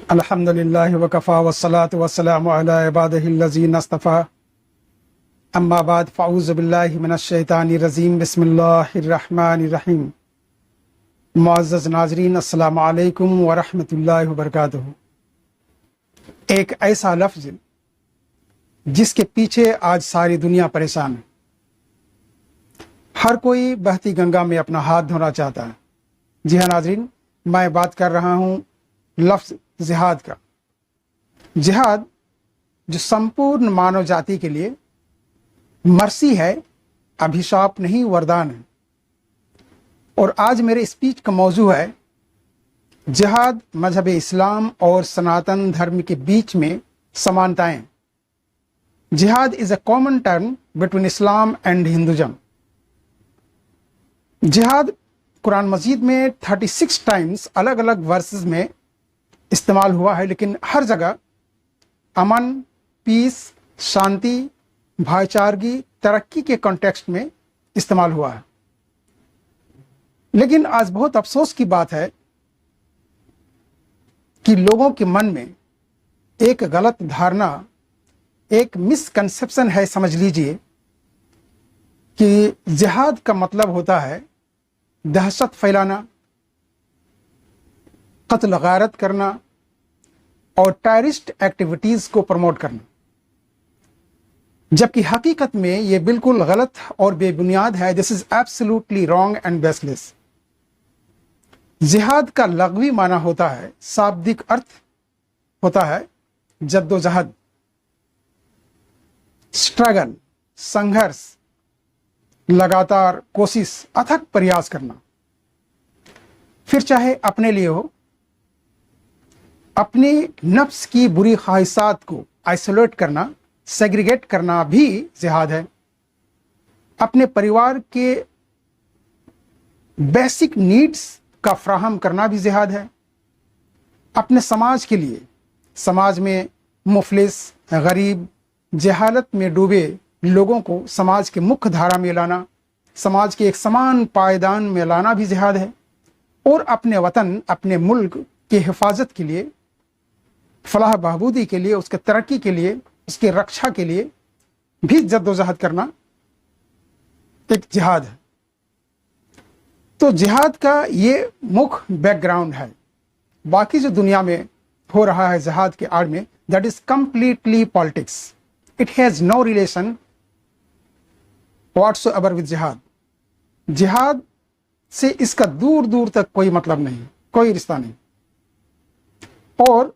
अल्हम्दुलिल्लाहि व कफ़ा वस्सलातु वस्सलामु अला इबादिहिल्लज़ीना इस्तफ़ा अम्मा बाद फ़अऊज़ु बिल्लाहि मिनश्शैतानिर रजीम बिस्मिल्लाहिर रहमानिर रहीम। मुअज़्ज़ज़ नाज़रीन, अस्सलामु अलैकुम व रहमतुल्लाहि व बरकातुहू। एक ऐसा लफ्ज़ जिसके पीछे आज सारी दुनिया परेशान है। हर कोई बहती गंगा में अपना हाथ धोना चाहता है। जी हाँ नाज़रीन, मैं बात कर रहा हूँ लफ्ज़ जिहाद का। जिहाद जो संपूर्ण मानव जाति के लिए मर्सी है, अभिशाप नहीं वरदान है। और आज मेरे स्पीच का मौजू है जिहाद, मजहब इस्लाम और सनातन धर्म के बीच में समानताएं। जिहाद is a common term between Islam and Hinduism. जिहाद कुरान मजीद में 36 टाइम्स अलग अलग वर्सेस में इस्तेमाल हुआ है, लेकिन हर जगह अमन, पीस, शांति, भाईचारगी, तरक्की के कॉन्टेक्स्ट में इस्तेमाल हुआ है। लेकिन आज बहुत अफसोस की बात है कि लोगों के मन में एक गलत धारणा, एक मिसकंसेप्शन है, समझ लीजिए, कि जिहाद का मतलब होता है दहशत फैलाना, कत्ल गारत करना और टेररिस्ट एक्टिविटीज को प्रमोट करना, जबकि हकीकत में यह बिल्कुल गलत और बेबुनियाद है। This is absolutely wrong and baseless. जिहाद का लग़वी माना होता है, शाब्दिक अर्थ होता है जद्दोजहद, स्ट्रगल, संघर्ष, लगातार कोशिश, अथक प्रयास करना। फिर चाहे अपने लिए हो, अपनी नफ्स की बुरी ख्वाहिशात को आइसोलेट करना, सेग्रीगेट करना भी जिहाद है। अपने परिवार के बेसिक नीड्स का फ्राहम करना भी जिहाद है। अपने समाज के लिए, समाज में मुफलिस, गरीब, जहालत में डूबे लोगों को समाज के मुख्य धारा में लाना, समाज के एक समान पायदान में लाना भी जिहाद है। और अपने वतन, अपने मुल्क की हिफाजत के लिए, फलाह बहबूदी के लिए, उसके तरक्की के लिए, उसकी रक्षा के लिए भी जद्दोजहद करना एक जिहाद है। तो जिहाद का ये मुख्य बैकग्राउंड है। बाकी जो दुनिया में हो रहा है जिहाद के आड़ में, that is completely politics. It has no relation whatsoever with जिहाद। जिहाद से इसका दूर दूर तक कोई मतलब नहीं, कोई रिश्ता नहीं। और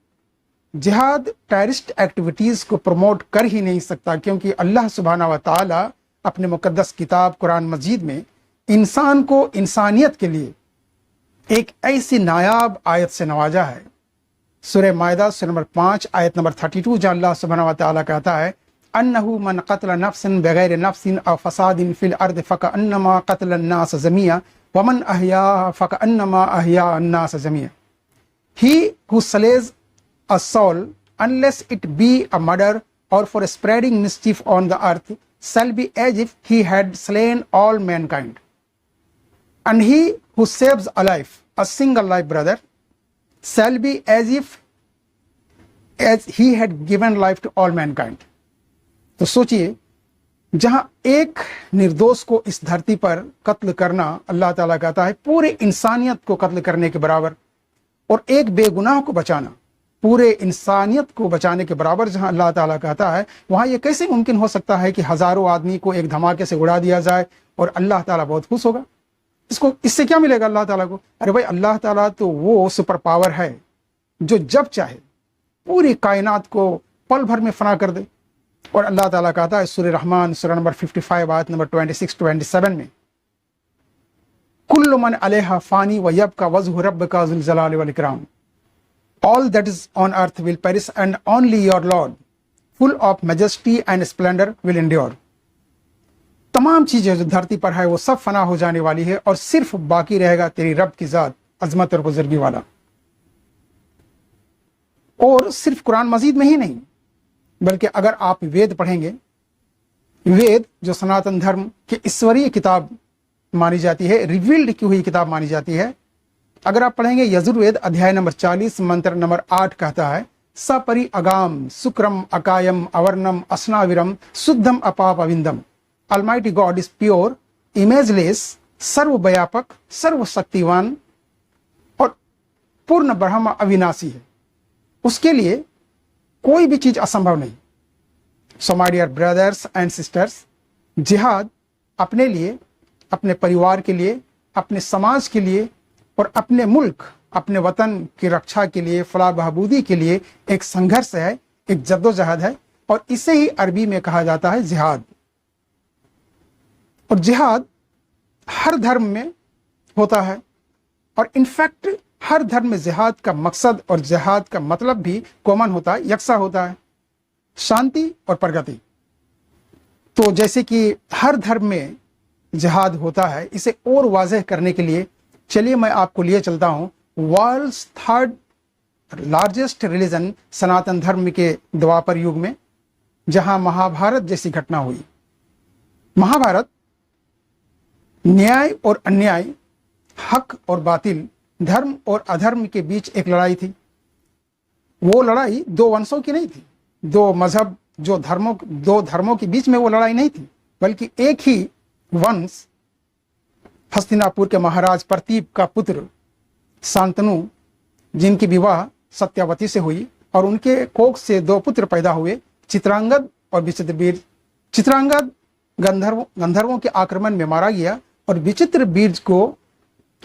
जिहाद टेररिस्ट एक्टिविटीज को प्रमोट कर ही नहीं सकता, क्योंकि अल्लाह सुब्हाना व तआला अपने मुकद्दस किताब कुरान मजीद में इंसान को इंसानियत के लिए एक ऐसी नायाब आयत से नवाजा है। सूरह माइदा सूरह नंबर 5 आयत नंबर 32, जहाँ अल्लाह सुब्हाना व तआला कहता है, अन्नहु मन क़तल नफ्सन बगैर नफ्सिन अव फसादिन फिल अर्द फकअन्नमा क़तल अन्नास जमीआ व मन अहया फकअन्नमा अहया अन्नास जमीआ। He who slays a soul, unless it be a murder or for spreading mischief on the earth, shall be as if he had slain all mankind. And he who saves a life, a single life, brother, shall be as he had given life to all mankind. तो सोचिए, जहां एक निर्दोष को इस धरती पर कत्ल करना, अल्लाह ताला कहता है, पूरे इंसानियत को कत्ल करने के बराबर, और एक बेगुनाह को बचाना पूरे इंसानियत को बचाने के बराबर जहां अल्लाह ताला कहता है, वहां यह कैसे मुमकिन हो सकता है कि हजारों आदमी को एक धमाके से उड़ा दिया जाए और अल्लाह ताला बहुत खुश होगा? इससे क्या मिलेगा अल्लाह ताला को? अरे भाई, अल्लाह ताला तो वो सुपर पावर है जो जब चाहे पूरी कायनात को पल भर में फना कर दे। और अल्लाह ताला कहता है सूरह रहमान सूरह नंबर 55 आयत नंबर 26-27 में, कुल्लु मन अलैहा फानी व यबका वजहु रब्बिका ज़ुल जलाली वल इकराम। All that is on earth will perish and only your Lord, full of majesty and splendor, will endure. तमाम चीजें जो धरती पर है वो सब फना हो जाने वाली है और सिर्फ बाकी रहेगा तेरी रब की जात, अजमत और बुजुर्गी वाला। और सिर्फ कुरान मजीद में ही नहीं, बल्कि अगर आप वेद पढ़ेंगे, वेद जो सनातन धर्म की ईश्वरीय किताब मानी जाती है, रिवील्ड की हुई किताब मानी जाती है, अगर आप पढ़ेंगे यजुर्वेद अध्याय नंबर 40 मंत्र नंबर 8 कहता है, सपरि अगाम Sukram अकायम अवर्णम अस्नाविरम शुद्धम अपापविंदम। Almighty God is pure, इमेजलेस, सर्वव्यापक, सर्वशक्तिवान और पूर्ण ब्रह्म अविनाशी है। उसके लिए कोई भी चीज असंभव नहीं। So my dear brothers and sisters, जिहाद अपने लिए, अपने परिवार के लिए, अपने समाज के लिए और अपने मुल्क, अपने वतन की रक्षा के लिए, फलाह बहबूदी के लिए एक संघर्ष है, एक जद्दोजहद है, और इसे ही अरबी में कहा जाता है जिहाद। और जिहाद हर धर्म में होता है, और इनफैक्ट हर धर्म में जिहाद का मकसद और जिहाद का मतलब भी कॉमन होता है, यकसा होता है, शांति और प्रगति। तो जैसे कि हर धर्म में जिहाद होता है, इसे और वाज़ेह करने के लिए चलिए मैं आपको लिए चलता हूं वर्ल्ड्स थर्ड लार्जेस्ट रिलीजन सनातन धर्म के द्वापर युग में, जहां महाभारत जैसी घटना हुई। महाभारत न्याय और अन्याय, हक और बातिल, धर्म और अधर्म के बीच एक लड़ाई थी। वो लड़ाई दो वंशों की नहीं थी, दो मजहब, दो धर्मों के बीच में वो लड़ाई नहीं थी, बल्कि एक ही वंश, हस्तिनापुर के महाराज प्रतीप का पुत्र शांतनु, जिनकी विवाह सत्यावती से हुई और उनके कोख से दो पुत्र पैदा हुए, चित्रांगद और विचित्रवीर। चित्रांगद गंधर्वों के आक्रमण में मारा गया और विचित्रवीर को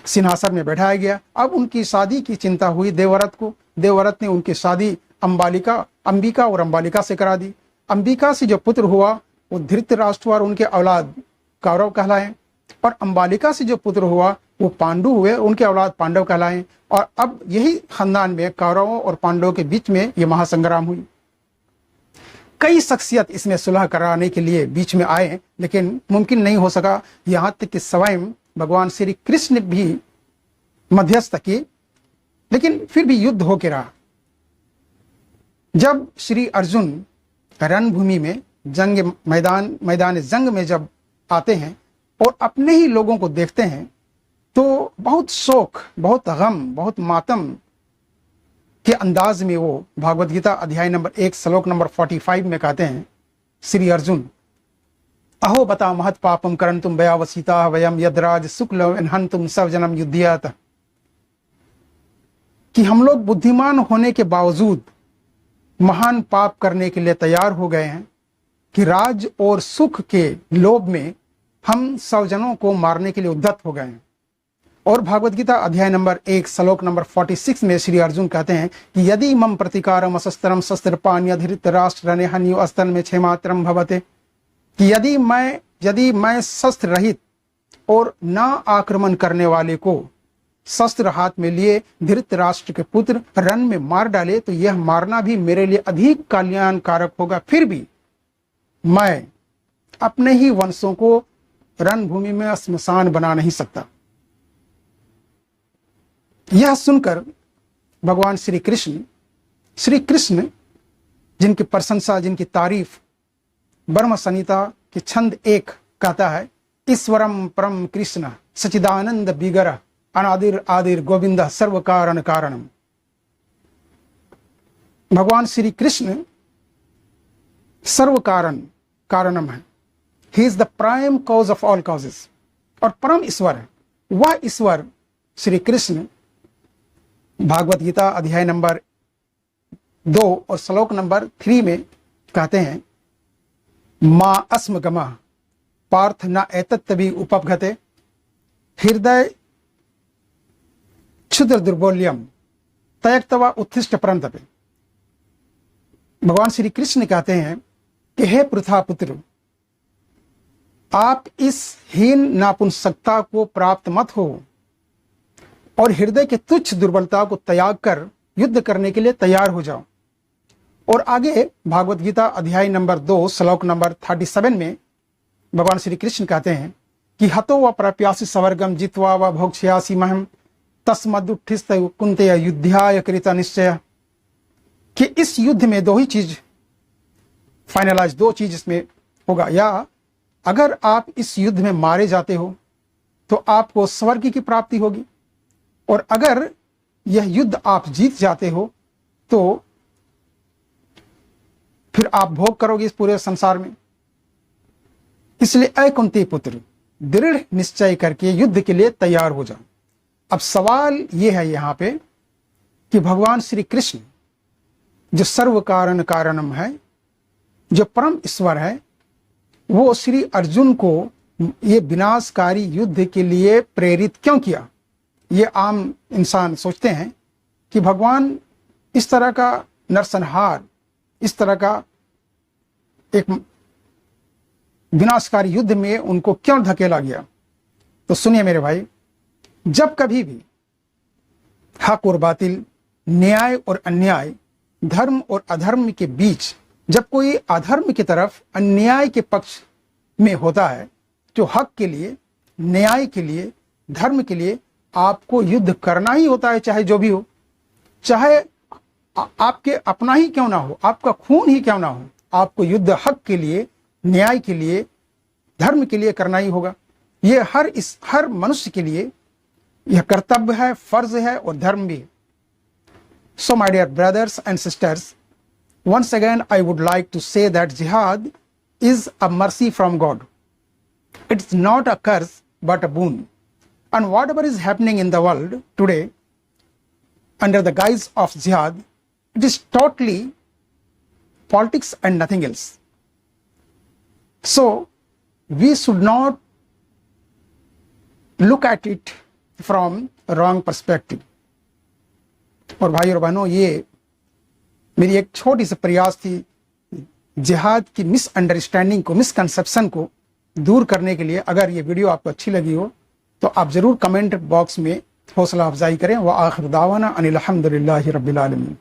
सिंहासन में बैठाया गया। अब उनकी शादी की चिंता हुई देवव्रत को। देवव्रत ने उनकी शादी अंबिका और अंबालिका से करा दी। अंबिका से जो पुत्र हुआ वो धृतराष्ट्र और उनके औलाद कौरव कहलाए, और अंबालिका से जो पुत्र हुआ वो पांडु हुए, उनके औलाद पांडव कहलाए। और अब यही खानदान में कौरवों और पांडवों के बीच में ये महासंग्राम हुई। कई शख्सियत इसमें सुलह कराने के लिए बीच में आए, लेकिन मुमकिन नहीं हो सका। यहां तक कि स्वयं भगवान श्री कृष्ण भी मध्यस्थ किए, लेकिन फिर भी युद्ध होके रहा। जब श्री अर्जुन रणभूमि में मैदान जंग में जब आते हैं और अपने ही लोगों को देखते हैं, तो बहुत शोक, बहुत गम, बहुत मातम के अंदाज में वो भागवत गीता अध्याय नंबर 1 श्लोक नंबर 45 में कहते हैं, श्री अर्जुन, अहो बता महत पापम करंतुम वयावसीता वयम यदराज शुक्ल हंतुम सब जन्म युद्धियात। कि हम लोग बुद्धिमान होने के बावजूद महान पाप करने के लिए तैयार हो गए हैं, कि राज और सुख के लोभ में हम स्वजनों को मारने के लिए उद्यत हो गए हैं। और भागवत गीता अध्याय नंबर 1 श्लोक नंबर 46 में श्री अर्जुन कहते हैं कि यदि मम प्रतिकारम असस्त्रम शस्त्रपाण्य धृतराष्ट्र रणे हन्यो अस्तन में क्षेमात्रम भवते। कि यदि मैं शस्त्र रहित और ना आक्रमण करने वाले को शस्त्र हाथ में लिए धृतराष्ट्र के पुत्र रण में मार डाले, तो यह मारना भी मेरे लिए अधिक कल्याणकारक होगा। फिर भी मैं अपने ही वंशों को रणभूमि में श्मशान बना नहीं सकता। यह सुनकर भगवान श्री कृष्ण जिनकी प्रशंसा, जिनकी तारीफ ब्रह्म संहिता के छंद 1 कहता है, ईश्वरम परम कृष्ण सचिदानंद बिगर अनादिर आदिर गोविंद सर्व कारण कारणम। भगवान श्री कृष्ण सर्व कारणम है। He is the prime cause of all causes, और परम ईश्वर है। वह ईश्वर श्री कृष्ण भागवत गीता अध्याय नंबर 2 और श्लोक नंबर 3 में कहते हैं, मां अस्म गमा पार्थ न एतत्तभी उपगते हृदय क्षुद्र दुर्बोल्यम तयक्तवा उत्थिष्ट परंतपे। भगवान श्री कृष्ण कहते हैं कि हे पृथा पुत्र, आप इस हीन नापुंसकता को प्राप्त मत हो और हृदय के तुच्छ दुर्बलता को त्याग कर युद्ध करने के लिए तैयार हो जाओ। और आगे भागवत गीता अध्याय नंबर 2 श्लोक नंबर 37 में भगवान श्री कृष्ण कहते हैं कि हतो व प्रप्यासि सवर्गम जित्वा व भोक्ष्यासि महम तस्मदुत्थिस्त कुंते युद्धाय कृत निश्चय। कि इस युद्ध में दो ही चीज फाइनलाइज, दो चीज इसमें होगा, या अगर आप इस युद्ध में मारे जाते हो तो आपको स्वर्ग की प्राप्ति होगी, और अगर यह युद्ध आप जीत जाते हो तो फिर आप भोग करोगे इस पूरे संसार में। इसलिए ऐ कुंती पुत्र, दृढ़ निश्चय करके युद्ध के लिए तैयार हो जाओ। अब सवाल यह है यहाँ पे कि भगवान श्री कृष्ण जो सर्व कारण कारणम है, जो परम ईश्वर है, वो श्री अर्जुन को ये विनाशकारी युद्ध के लिए प्रेरित क्यों किया? ये आम इंसान सोचते हैं कि भगवान इस तरह का नरसंहार, इस तरह का एक विनाशकारी युद्ध में उनको क्यों धकेला गया? तो सुनिए मेरे भाई, जब कभी भी हक और बातिल, न्याय और अन्याय, धर्म और अधर्म के बीच जब कोई अधर्म की तरफ, अन्याय के पक्ष में होता है, तो हक के लिए, न्याय के लिए, धर्म के लिए आपको युद्ध करना ही होता है, चाहे जो भी हो, चाहे आपके अपना ही क्यों ना हो, आपका खून ही क्यों ना हो, आपको युद्ध हक के लिए, न्याय के लिए, धर्म के लिए करना ही होगा। ये हर मनुष्य के लिए यह कर्तव्य है, फर्ज है और धर्म भी है। So my dear brothers and sisters, once again I would like to say that jihad is a mercy from God. It's not a curse but a boon. And whatever is happening in the world today under the guise of jihad, it is totally politics and nothing else. So we should not look at it from a wrong perspective. और भाई और बहनों, ये मेरी एक छोटी सी प्रयास थी जिहाद की मिसअंडरस्टैंडिंग को, मिसकंसेप्शन को दूर करने के लिए। अगर ये वीडियो आपको अच्छी लगी हो तो आप ज़रूर कमेंट बॉक्स में हौसला अफजाई करें। व आखिर दावाना अनिल हम्दुलिल्लाहि रब्बिल आलमीन।